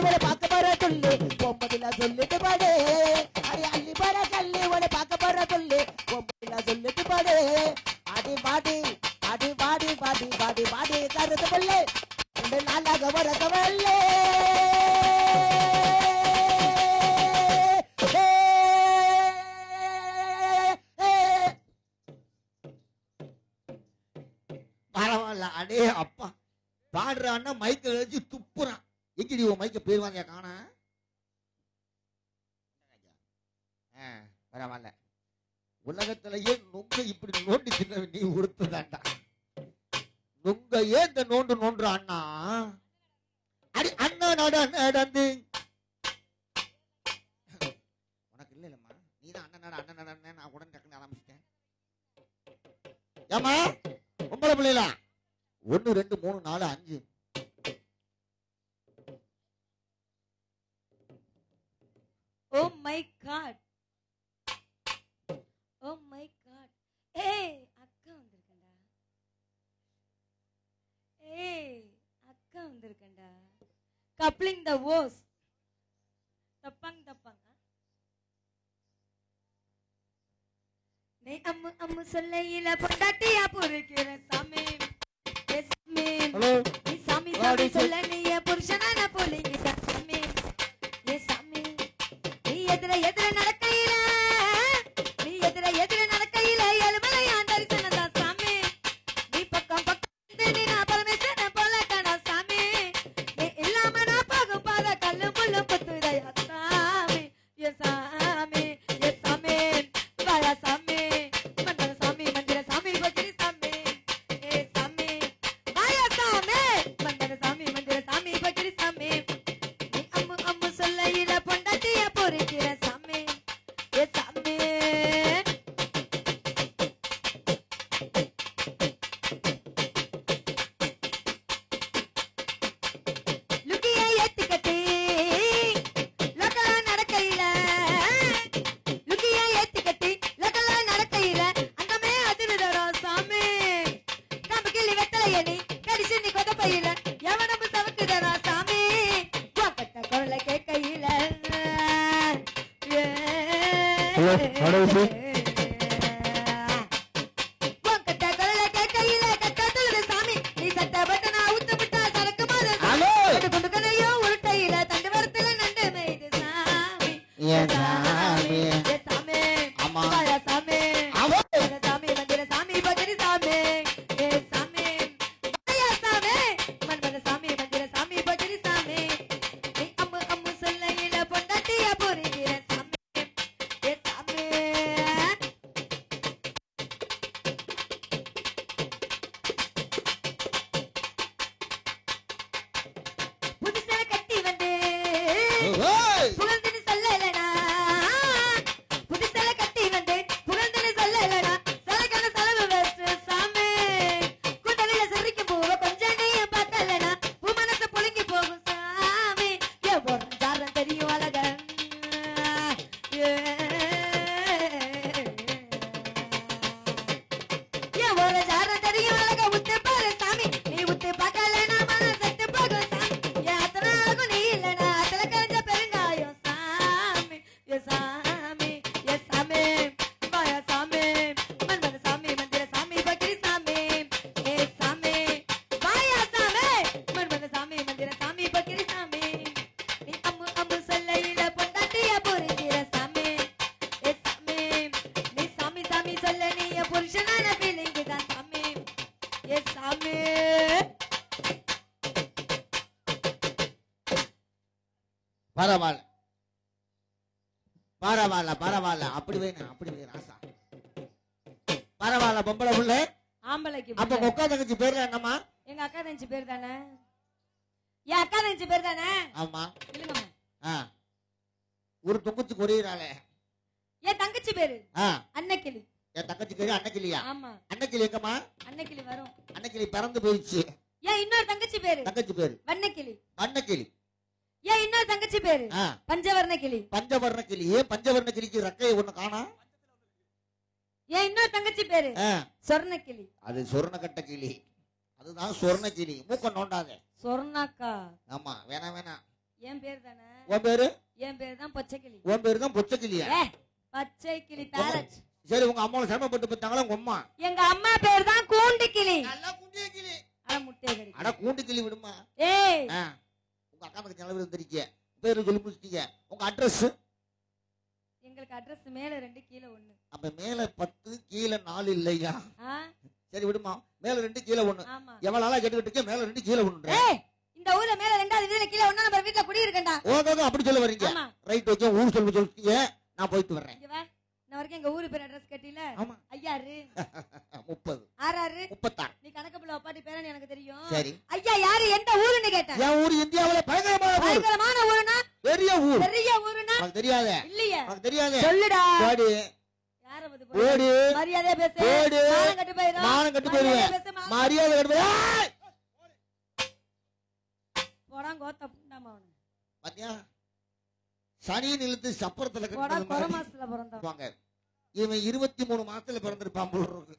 ஆடுறான்னா மைக்க வச்சு துப்புறான். எங்கடி உன் மைக்க போயிருவாங்க காண. பரவாயில்ல, உலகத்திலேயே நுங்க இப்படி நோண்டி தின்ன நீ உடுத்துதாண்டா. நுங்க ஏன் இந்த நோண்டு நோண்டுற அண்ணா? அடி அண்ணா நடந்து உனக்கு இல்ல இல்லம்மா, நீதான் அண்ணன் அண்ணன் நான் உடனே டக்குன்னு ஆரம்பிச்சிட்டேன். ஏமா பொம்பளை பிள்ளைல 1 2 3 4 5 oh my god, oh my god. ஏய் அக்கா வந்திருக்கண்டா, ஏய் அக்கா வந்திருக்கண்டா. கப்ளிங் த ஓஸ் தப்பாங்க. நீ அம்மு அம்மு சொல்லையில பொண்டாட்டியா பொறுக்கிற சாமி. நீ சாமி சாமி சொல்ல நீ புருஷனான போலிங்க சாமி. ஏ சாமி நீ எதிர நடக்கையில, நீ எதிர நடக்கையில எலுமலையான் தரிசனம் தான் சாமி. நீ பக்கம் நீ நான் பரமேஸ்வரன போல காணா சாமி. நீ இல்லாம நான் போகும் பாத கல்லு முள்ளு புத்துதையா சாமி. ஏ சாமி ஏ சாமி வாயா சாமி. மந்திர சாமி மந்திர சாமி பக்ரி சாமி. ஏ சாமி வாயா சாமி. மந்திர சாமி மந்திர சாமி பக்ரி சாமி. நீ அம்மு அம்மு சொல்லையில பொண்டாட்டியா பொறுக்கிற சாமி. ஏ சாமி லுக்கியை ஏத்திக்கட்டி லோக்கலா நடக்கையில, லுக்கியை ஏத்திக்கட்டி லோக்கலா நடக்கையில அங்கமே அதிருடரா சாமி. காம்பு கிள்ளி வெத்தலைய நீ கடிச்சு நீ கொதப்பையில எவனப்பு சவுக்குதரா சாமி. கட்ட குரலை கேட்கையில கட்ட குரலை கேட்கையில கட்ட துழுது சாமி. நீ சட்ட பட்டனா ஊத்து விட்டா சரக்கு மாத குண்டுக்கனையோ உருட்டையில தண்டு வரத்துல நண்டு மேய்து சாமி. ஏ சாமி ஏ சாமி வாயா சாமி. மந்திர சாமி மந்திர சாமி பக்ரி சாமி. ஏ சாமி வாயா சாமி. மந்திர சாமி மந்திர சாமி பக்ரி சாமி. நீ அம்மு அம்மு சொல்லையில பொண்டாட்டியா பொறுக்கிற சாமி. ஏ சாமி புதுசா கட்டி வந்து புகழ்ந்துன்னு சொல்லலடா. புதுசா கட்டி வந்து புகழ்ந்துன்னு சொல்லலடா. சலக்கான செலவு வேஸ்ட் சாமி. குண்டலில சிரிக்கும் பூவ கொஞ்சம் நீயும் பார்க்கலடா. பூ மனசு புழுங்கி போகும் சாமி. ஏ போடுற ஜாரம் தெரியும் அழகன். ஏ ஒரு ஜாரம் தெரியும் அழக உத்து பாரு சாமி. நீ உத்து பார்க்கலனா மனம் செத்து போகும் சாமி. ஏ அத்தனை அழகும் நீ இல்லடா அத்தனை கஞ்ச பெருங்காயம் சாமி. ஏ சாமி ஏ சாமி வாயா சாமி. மன்மத சாமி மந்திர சாமி பக்ரி சாமி. ஏ சாமி வாயா சாமி. மன்மத சாமி மந்திர சாமி பக்ரி சாமி. நீ அம்மு அம்மு சொல்லையில பொண்டாட்டியா பொறுக்கிற சாமி. ஏ சாமி நீ சாமி சாமி சொல்ல நீ புருஷனான பீலிங்கு தான் சாமி. ஏ சாமி பரவாயில்ல பரவாயில்ல பரவாயில்ல. அப்படி வேணும் ராசா. பரவாயில்ல பொம்பளை புள்ள. ஆம்பளைக்கு அப்ப உங்க அக்கா தங்கச்சி பேர்ல என்னம்மா? எங்க அக்கா தங்கச்சி பேர் தானே? என் அக்கா தங்கச்சி பேர் தானே? ஆமா. இல்லங்கம்மா ஒரு தொங்குச்சி கொரியிறாளே. என் தங்கச்சி பேரு அன்னக்கிளி. என் தங்கச்சி பேரு அன்னக்கிளியா? ஆமா. அன்னக்கிளி எங்கம்மா? அன்னக்கிளி வரும். அன்னக்கிளி பிறந்து போயிடுச்சு. ஏன் இன்னொரு தங்கச்சி பேரு? தங்கச்சி பேரு வண்ணக்கிளி. வண்ணக்கிளி. ஏன் இன்னொரு தங்கச்சி பேரு? பஞ்சவர்ண கிளி. பஞ்சவர்ண கிளி. ஏன் பஞ்சவர்ண கிளிக்கு ரெக்கையை ஒண்ணு காணா? ஏன் இன்னொரு தங்கச்சி பேரு? சொர்ண கிளி. அது சொர்ண கட்ட கிளி. அதுதான் சொர்ண கிளி. மூக்க நோண்டாத. சொர்ணாக்கா. ஆமா வேணாம். என் பேர் தானே? உன் பேரு? என் பேர் தான் பச்சை கிளி. உன் பேரு தான் பச்சை கிளியா? பச்சை கிளி பேரட். சரி உங்க அம்மாவை சிரமப்பட்டு பார்த்தாங்களா உங்க அம்மா? எங்க அம்மா பேர் தான் கூண்டு கிளி. நல்லா கூண்டிய கிளி. அட முட்டை கறி. அட கூண்டு கிளி விடுமா? ஏய் உங்க அக்கா தங்கச்சி நல்ல பேர் தெரிக்க. பேரு சொல்லி முடிச்சிட்டீங்க. உங்க அட்ரஸ்? எங்களுக்கு அட்ரஸ் மேல 2 கீழ 1. அப்ப மேல 10 கீழ 4 இல்லையா? சரி விடுமா, மேல 2 கீழே 1. ஆமா. எவ்வளவு நாளா கேட்டுக்கிட்டு இருக்கேன், மேல 2 கீழே 1. ஏய், இந்த ஊர்ல மேல 2வது வீட்ல கீழ 1 நம்பர் வீட்ல குடி இருக்கேன்டா. ஓகோ அப்படி சொல்ல வர்றீங்க. ஆமா. ரைட் ஓகே, ஊர் சொல்லுங்க, நான் போயிட்டு வர்றேன். இங்க வா. நான் வரைக்கும் எங்க ஊரு பேர் அட்ரஸ் கேட்டில? ஆமா. ஐயாரு 30 ஆறாரு 36. நீ கணக்குப்புள்ள ஒப்பாட்டி பேரன்னு எனக்கு தெரியும். சரி. ஐயா யாரு எந்த ஊருன்னு கேட்டேன். என் ஊர் இந்தியாவுல பயங்கரமான ஊர். பயங்கரமான ஊருனா? பெரிய ஊர். பெரிய ஊருனா? எனக்கு தெரியாதே. இல்லையே. எனக்கு தெரியாதே. சொல்லுடா. ஓடி யார வந்து ஓடி மரியாதை பேசு. ஓடி மானம் கட்டு போயிரும். மானம் கட்டு போயிரும். மரியாதை கட்டு போயிரும். போடா கோத்த புண்டாமா அவன. பாத்தியா, சனி நிலத்து சப்பரத்துல போடா கட்டது கொர மாதிரி. மாசத்துல பிறந்தவன். வாங்க, இவன் 23 மாசத்துல பிறந்திருப்பான் போல இருக்கு.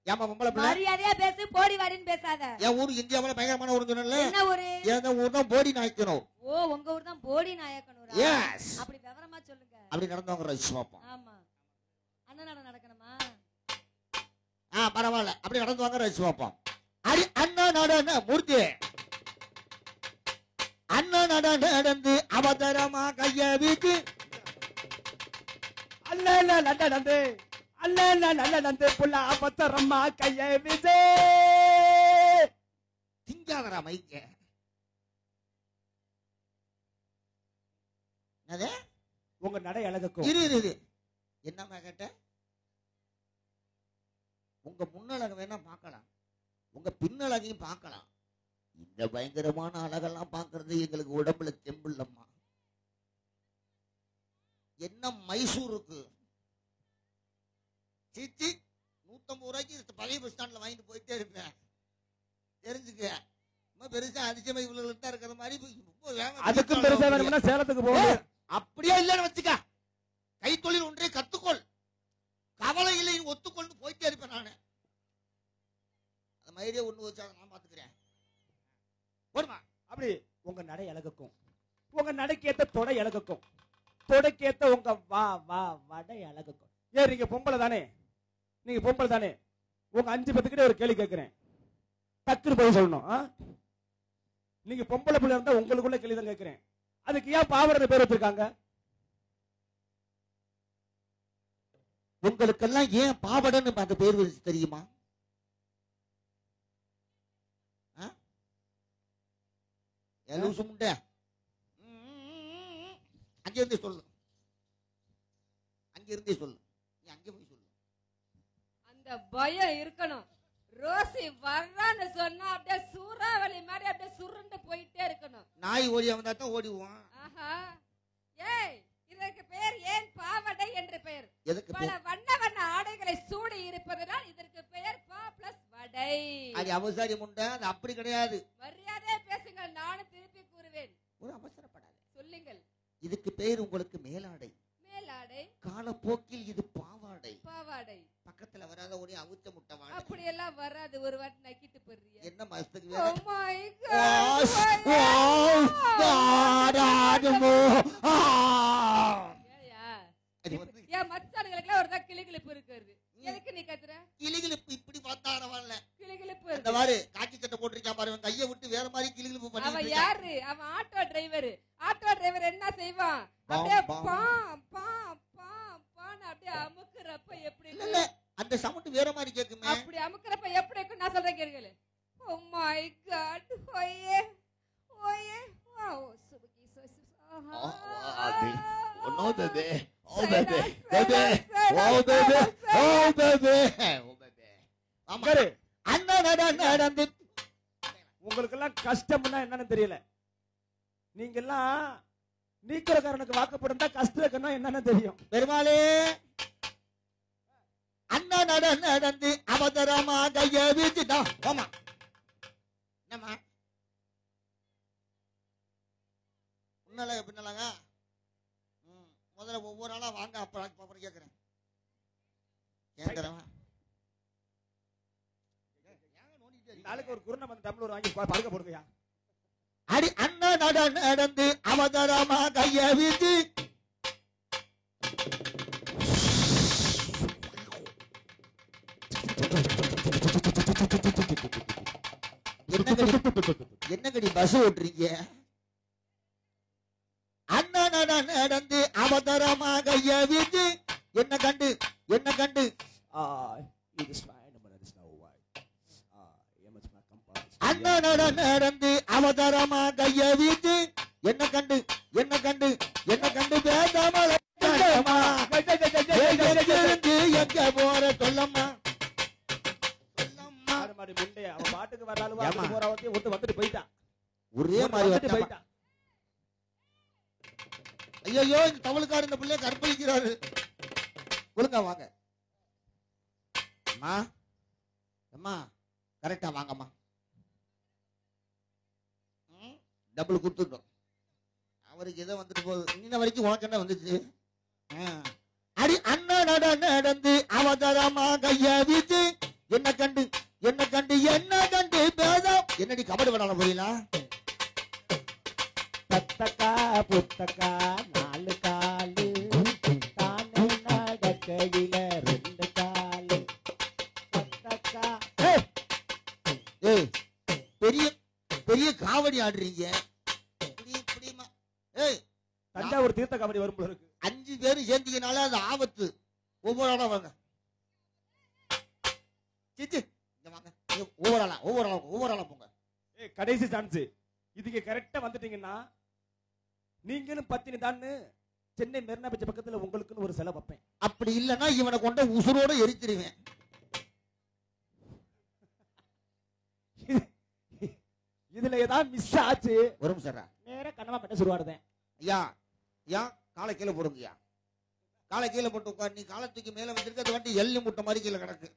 ஏமா பொம்பளை பிள்ளை, மரியாதையா பேசு, போடி வாடின்னு பேசாத. என் ஊர் இந்தியாவுல பயங்கரமான ஊர் சொன்னல. என்ன ஊரு? என் ஊர் தான் போடி நாய்க்கணும். ஓ, உங்க ஊர் தான் போடி நாயக்கனூரா? Yes. அப்படி விவரமா சொல்லுங்க. அப்படி நடந்தவங்க ரசிச்சு பார்ப்போம். ஆமா. அண்ணனாட நடக்கணுமா? பரவாயில்ல, அப்படி நடந்துவாங்க ரசிச்சு பார்ப்போம். அடி அண்ணா நடன மூர்த்தி, அண்ணா நடந்து அவதரமா கைய வீட்டு அல்ல நடந்து அல்ல புள்ள பத்தரம்மா கையை விஜே திங்காதரா மைக்க. என்னது? உங்க நடை அழகுக்கும். இரு என்னம்மா கேட்ட? உங்க முன்னழக வேணா பார்க்கலாம், உங்க பின்னழகையும் பார்க்கலாம். இந்த பயங்கரமான அழகெல்லாம் பார்க்கறது எங்களுக்கு உடம்புல தெம்பில்லம்மா. என்ன மைசூருக்கு சீச்சி 150 ரூபாய்க்கு பழைய பஸ் ஸ்டாண்ட்ல வாங்கிட்டு போயிட்டே இருப்பேன். தெரிஞ்சுக்க, பெருசா அதிசயமா இவ்வளவு தான் இருக்கிற மாதிரி. அதுக்கும் பெருசா வேணும்னா சேலத்துக்கு போகும். அப்படியே இல்லன்னு வச்சுக்க, கைத்தொழில் ஒன்றே கத்துக்கொள், கவலை இல்லை ஒத்துக்கொண்டு போயிட்டே இருப்பேன் நானு. அந்த மாதிரியே ஒண்ணு வச்சா நான் பாத்துக்கிறேன். போடுமா. அப்படி உங்க நடை அழகுக்கும், உங்க நடைக்கேத்த தொடை அழகுக்கும், தொடைக்கேத்த உங்க வடை அழகுக்கும். ஏன் நீங்க பொம்பளை தானே, நீங்க பொம்பளை தானே, உங்க 5 பேத்துக்கிட்ட ஒரு கேள்வி கேட்கிறேன், டக்குனு பதில் சொல்லணும். நீங்க பொம்பளை பிள்ளை இருந்தா உங்களுக்குள்ள கேள்வி தான் கேட்கிறேன். அதுக்கு ஏன் பாவடை பேர் வச்சிருக்காங்க? உங்களுக்கெல்லாம் ஏன் பாவடன்னு அந்த பேர் வச்சு தெரியுமா? அங்கிருந்தே சொல்லு, அங்கிருந்தே சொல்லு, நீ அங்கே போய் சொல்லு. அந்த பயம் இருக்கணும். ரோசி வர்றான்னு சொன்னா அப்படியே சூறாவளி மாதிரி அப்படியே சுருண்டு போயிட்டே இருக்கணும். நாய் ஓடி வந்தா தான் ஓடிவான். ஆஹா, ஏய், இதற்கு பெயர் ஏன் பாவடை என்று பெயர். எதுக்கு பல வண்ண வண்ண ஆடைகளை சூடி இருப்பதனால் இதற்கு பெயர் பா பிளஸ் வடை. அது அவசாரி முண்டை, அது அப்படி கிடையாது. மரியாதையா பேசுங்கள், நானும் திருப்பி கூறுவேன். ஒரு அவசரப்படாத, சொல்லுங்கள். இதுக்கு பெயர் உங்களுக்கு மேலாடை. மேலாடை. காலப்போக்கில் இது பாவாடை. பாவாடை பக்கத்துல வராத ஒரே அவுச்ச முட்டை வாடை. அப்படி எல்லாம் வராது, ஒரு வாட்டி நக்கிட்டு போறியா? என்ன மஸ்துக்கு Oh வேற? my was, God. வாஸ், வாடாடுமோ. ஏயா, அது வந்து என் மச்சானுங்களுக்குலாம் ஒரு தான் கிளிகிளிப்பு இருக்குது. எதுக்கு நீ கத்துற? கிளிகிளிப்பு இப்படி பார்த்தா வரல. கிளிகிளிப்பு அந்த இருக்கு. மாதிரி காக்கி சட்டை போட்டிருக்கான் பாரு, அவன் கையை விட்டு வேற மாதிரி கிளிகிளிப்பு அவன் பண்ணிட்டு யாரு? அவன் ஆட்டோ டிரைவர். ஆட்டோ டிரைவர் என்ன செய்வான்? அப்படியே பாம், பாம் பாம் பாம் பாம் அப்படியே அமுக்குறப்ப எப்படி இல்ல இல்ல, அந்த சவுண்ட் வேற மாதிரி கேக்குமே. அப்படி அமுக்குறப்ப எப்படி இருக்கும் நான் சொல்றேன் கேளுங்க. Oh my God. ஓயே ஓயே வாவ் சுபகி சோசி. No baby, oh baby, baby, oh baby, oh baby, oh baby. ஆமா, சரி, அண்ணா நடந்து உங்களுக்கெல்லாம் கஷ்டம்னா என்னன்னு தெரியல. நீங்க எல்லாம் நீக்கிறக்காரனுக்கு வாக்கப்படுந்தா கஷ்டம் என்னன்னு தெரியும். பெருமாளே, அண்ணா நடந்து அவதரமா கைய வீச்சுட்டான். ஆமா, என்னம்மா முன்னால பின்னாலாங்க? முதல்ல ஒவ்வொரு ஆளா வாங்க, அப்புறம் கேட்கிறேன். கேட்கிறவன் நாளைக்கு ஒரு குருணை வந்து தமிழ் வாங்கி பழக்க போடுங்கயா. அடி அண்ணா நடந்து அவதரமா கைய வீச்சு என்னங்கடி பஸ் ஓட்டுறீங்க? அண்ணா நடந்து அவதரமா கைய வீச்சு என்ன கண்டு இது அண்ணனோட நடந்து அவதாரமா கைய வீச்சு என்ன கண்டு என்ன கண்டு என்ன கண்டு பேசாமல் எங்க போற சொல்லம்மா சொல்லம்மா மாடு முண்டே அவன் பாட்டுக்கு வராலும் போறவத்தையும் விட்டு வந்துட்டு போயிட்டான். ஒரே மாதிரி வந்துட்டு போயிட்டான். ஐயோ இந்த தமிழ்காரர் இந்த பிள்ளைய கற்பழிக்கிறாரு. ஒழுங்கா வாங்க அம்மா அம்மா கரெக்டா வாங்கம்மா. டபுள் கொடுத்துட்டோம். அவருக்கு எதோ வந்துட்டு போகுது. இன்ன வரைக்கும் உனக்கு என்ன வந்துச்சு? அடி அண்ணன் நடந்து அவதாரமா கைய வீச்சு என்ன கண்டு என்ன கண்டு என்ன கண்டு பேதம் என்னடி கபடி விளாட போறீங்களா? தத்தக்கா புத்தக்கா நாலு காலு தானே நடக்கையில ரெண்டு காலு தத்தக்கா. ஏய் பெரிய பெரிய காவடி ஆடுறீங்க. ஏய் தஞ்சாவூர் தீர்த்த கபடி வரும் போல இருக்கு. 5 பேரும் சேர்ந்தீங்கனால அது ஆபத்து. ஒவ்வொரு ஆளா வாங்க. சிச்சி இங்க வாங்க. ஒவ்வொரு ஆளா போங்க. ஏய் கடைசி சான்ஸ். இதுக்கு கரெக்டா வந்துட்டீங்கன்னா நீங்களும் பத்தினி தான் சென்னை மெரினா பீச் பக்கத்துல உங்களுக்குன்னு ஒரு செலவு வைப்பேன். அப்படி இல்லைன்னா இவனை கொண்ட உசுரோட எரிச்சிருவேன். இதுல ஏதாவது மிஸ் ஆச்சு ஒரு நிமிஷம் நேரா கண்ணமா பட்ட சுருவாடுதேன். ஐயா ஐயா காலை கீழே போடுங்கய்யா. காலை கீழே போட்டு உட்கார். நீ காலத்துக்கு மேல வச்சிருக்க அது வண்டி எள்ளி முட்டை மாதிரி கீழே கிடக்கு.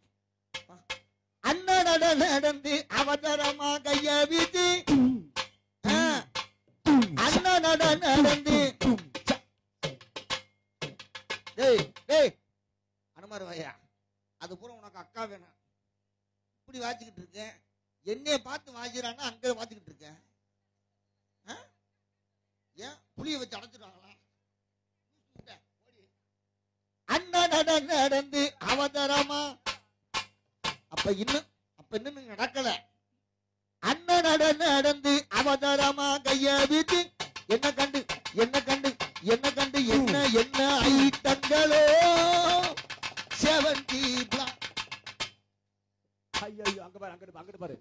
அண்ணன் நடந்து அவதாரமா கைய வீச்சு அண்ணன் நடந்து டேய் டேய் அனுமார் வாயா அது பூரா உனக்கு அக்கா வேணும். இப்படி வாச்சிக்கிட்டு இருக்கேன். என்னைய பார்த்து வாஜிறான்னா அங்க வாச்சிக்கிட்டு இருக்கேன். ஏன் புளிய வச்சு அடைச்சிடுவாங்களா? அண்ணன் நடந்து அவதாரமா அப்ப இன்னும் நடக்கல. அண்ணன் நடந்து அவதாரமா கைய வீச்சு என்ன கண்டு என்ன கண்டு என்ன கண்டு என்ன என்ன ஐட்டங்களோ செவந்தி ஐயோ அங்க பாரு அங்கிட்டு பாரு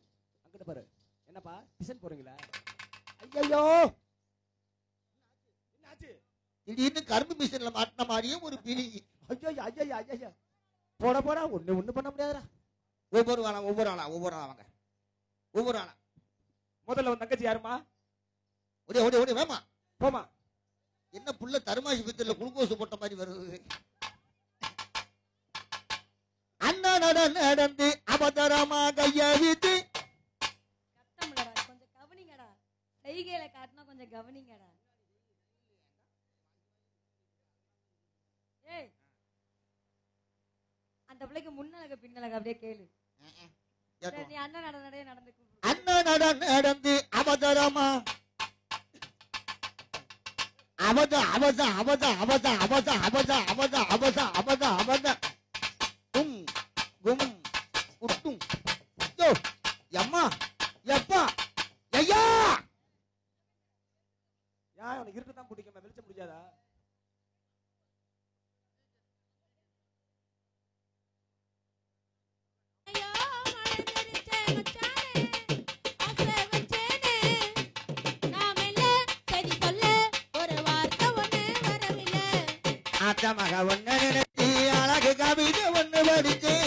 அங்கிட்டு பாரு. என்னப்பா டிசன் போறீங்களா? ஐயோ என்னாச்சு? திடீர்னு கரும்பு மிஷின்ல மாட்டின மாதிரியும் ஒரு பீலிங். ஐயோ போடா ஒண்ணு பண்ண முடியாதுடா. ஒவ்வொரு ஆளா வாங்க. ஒவ்வொரு ஆளா முதல்ல உன் தங்கச்சி யாருமா? ஓடி வேமா போமா. என்ன புள்ள தருமாசி பித்தல குளுக்கோஸ் போட்ட மாதிரி வருது. அண்ணன் நடந்து அவதாரமா கைய வீச்சு கத்தம்லடா கொஞ்சம் கவனிங்கடா. செய்கையில காட்டினா கொஞ்சம் கவனிங்கடா. ஏய் அந்த பிள்ளைக்கு முன்னழக பின்னழக அப்படியே கேளு. சரி, நீ அண்ணன் நடந்தே நடந்து அண்ணன் நடந்து அவதாரமா எம்மா எப்பா ஐயா உனக்கு இருக்குதான் பிடிக்கும் வெளிச்சம் முடியாதா? மக ஒன்னு நினைச்சி அழகு கவிதை ஒண்ணு படிச்சேன்.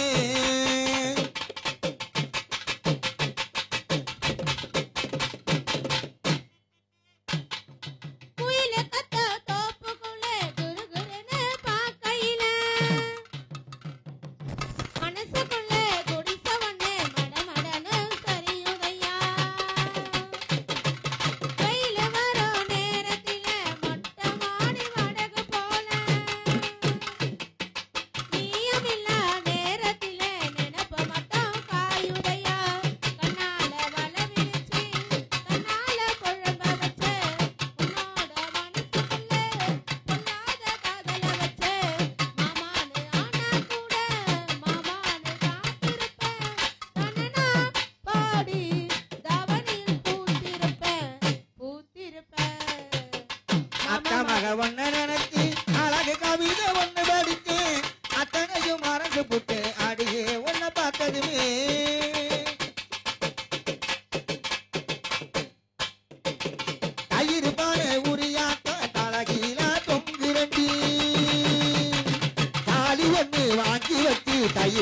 மக ஒன்னு நினைச்சி அழகு கவிதை ஒண்ணு படிச்சேன். அத்தனையும் மறந்து புட்டு அடியே ஒன்ன பார்த்ததுமே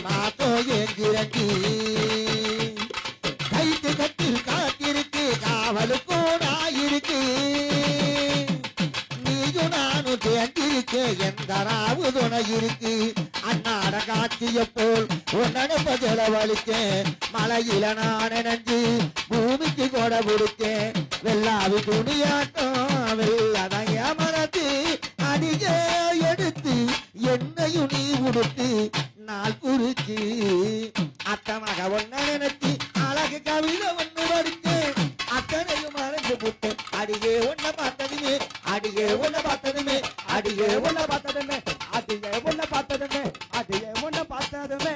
மாசம் ஏங்கிரண்டி கைத்து கட்டில் காத்திருக்கு காவலுக்கும் நாயிருக்கு நீயும் நானும் சேர்ந்திருக்கு எந்த ராவு துணை இருக்கு அன்னாட காட்சிய போல் உன்னனுப்ப செலவழித்தேன் மலையில நான் நினைஞ்சு பூமிக்கு கொடை கொடுத்தேன் வெள்ளாவி துணியாட்டம் வெள்ளதைய மனத்து அடிய எடுத்து என்னையும் நீ உடுத்து நாள் குறிச்சு அத்தமாக ஒன்ன நினைச்சு அழகு கவிதை ஒண்ணு படித்தேன் அத்தனையும் மறைஞ்சு புட்டேன் அடியே ஒன்ன பார்த்ததுமே அடியே ஒன்ன பார்த்ததுமே அடியே உன்ன பார்த்ததுமே அடியே உன்ன பார்த்ததுமே அடியே உன்ன பார்த்ததுமே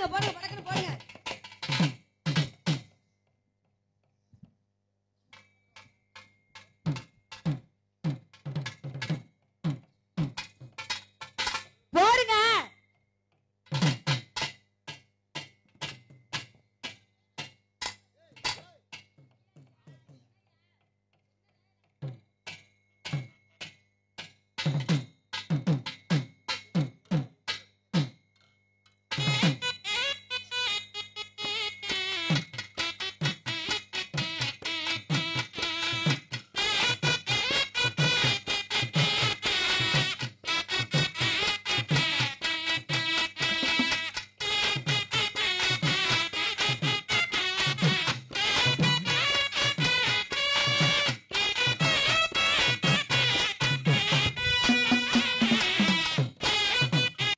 போடுங்க போடுங்க படக்குன்னு போடுங்க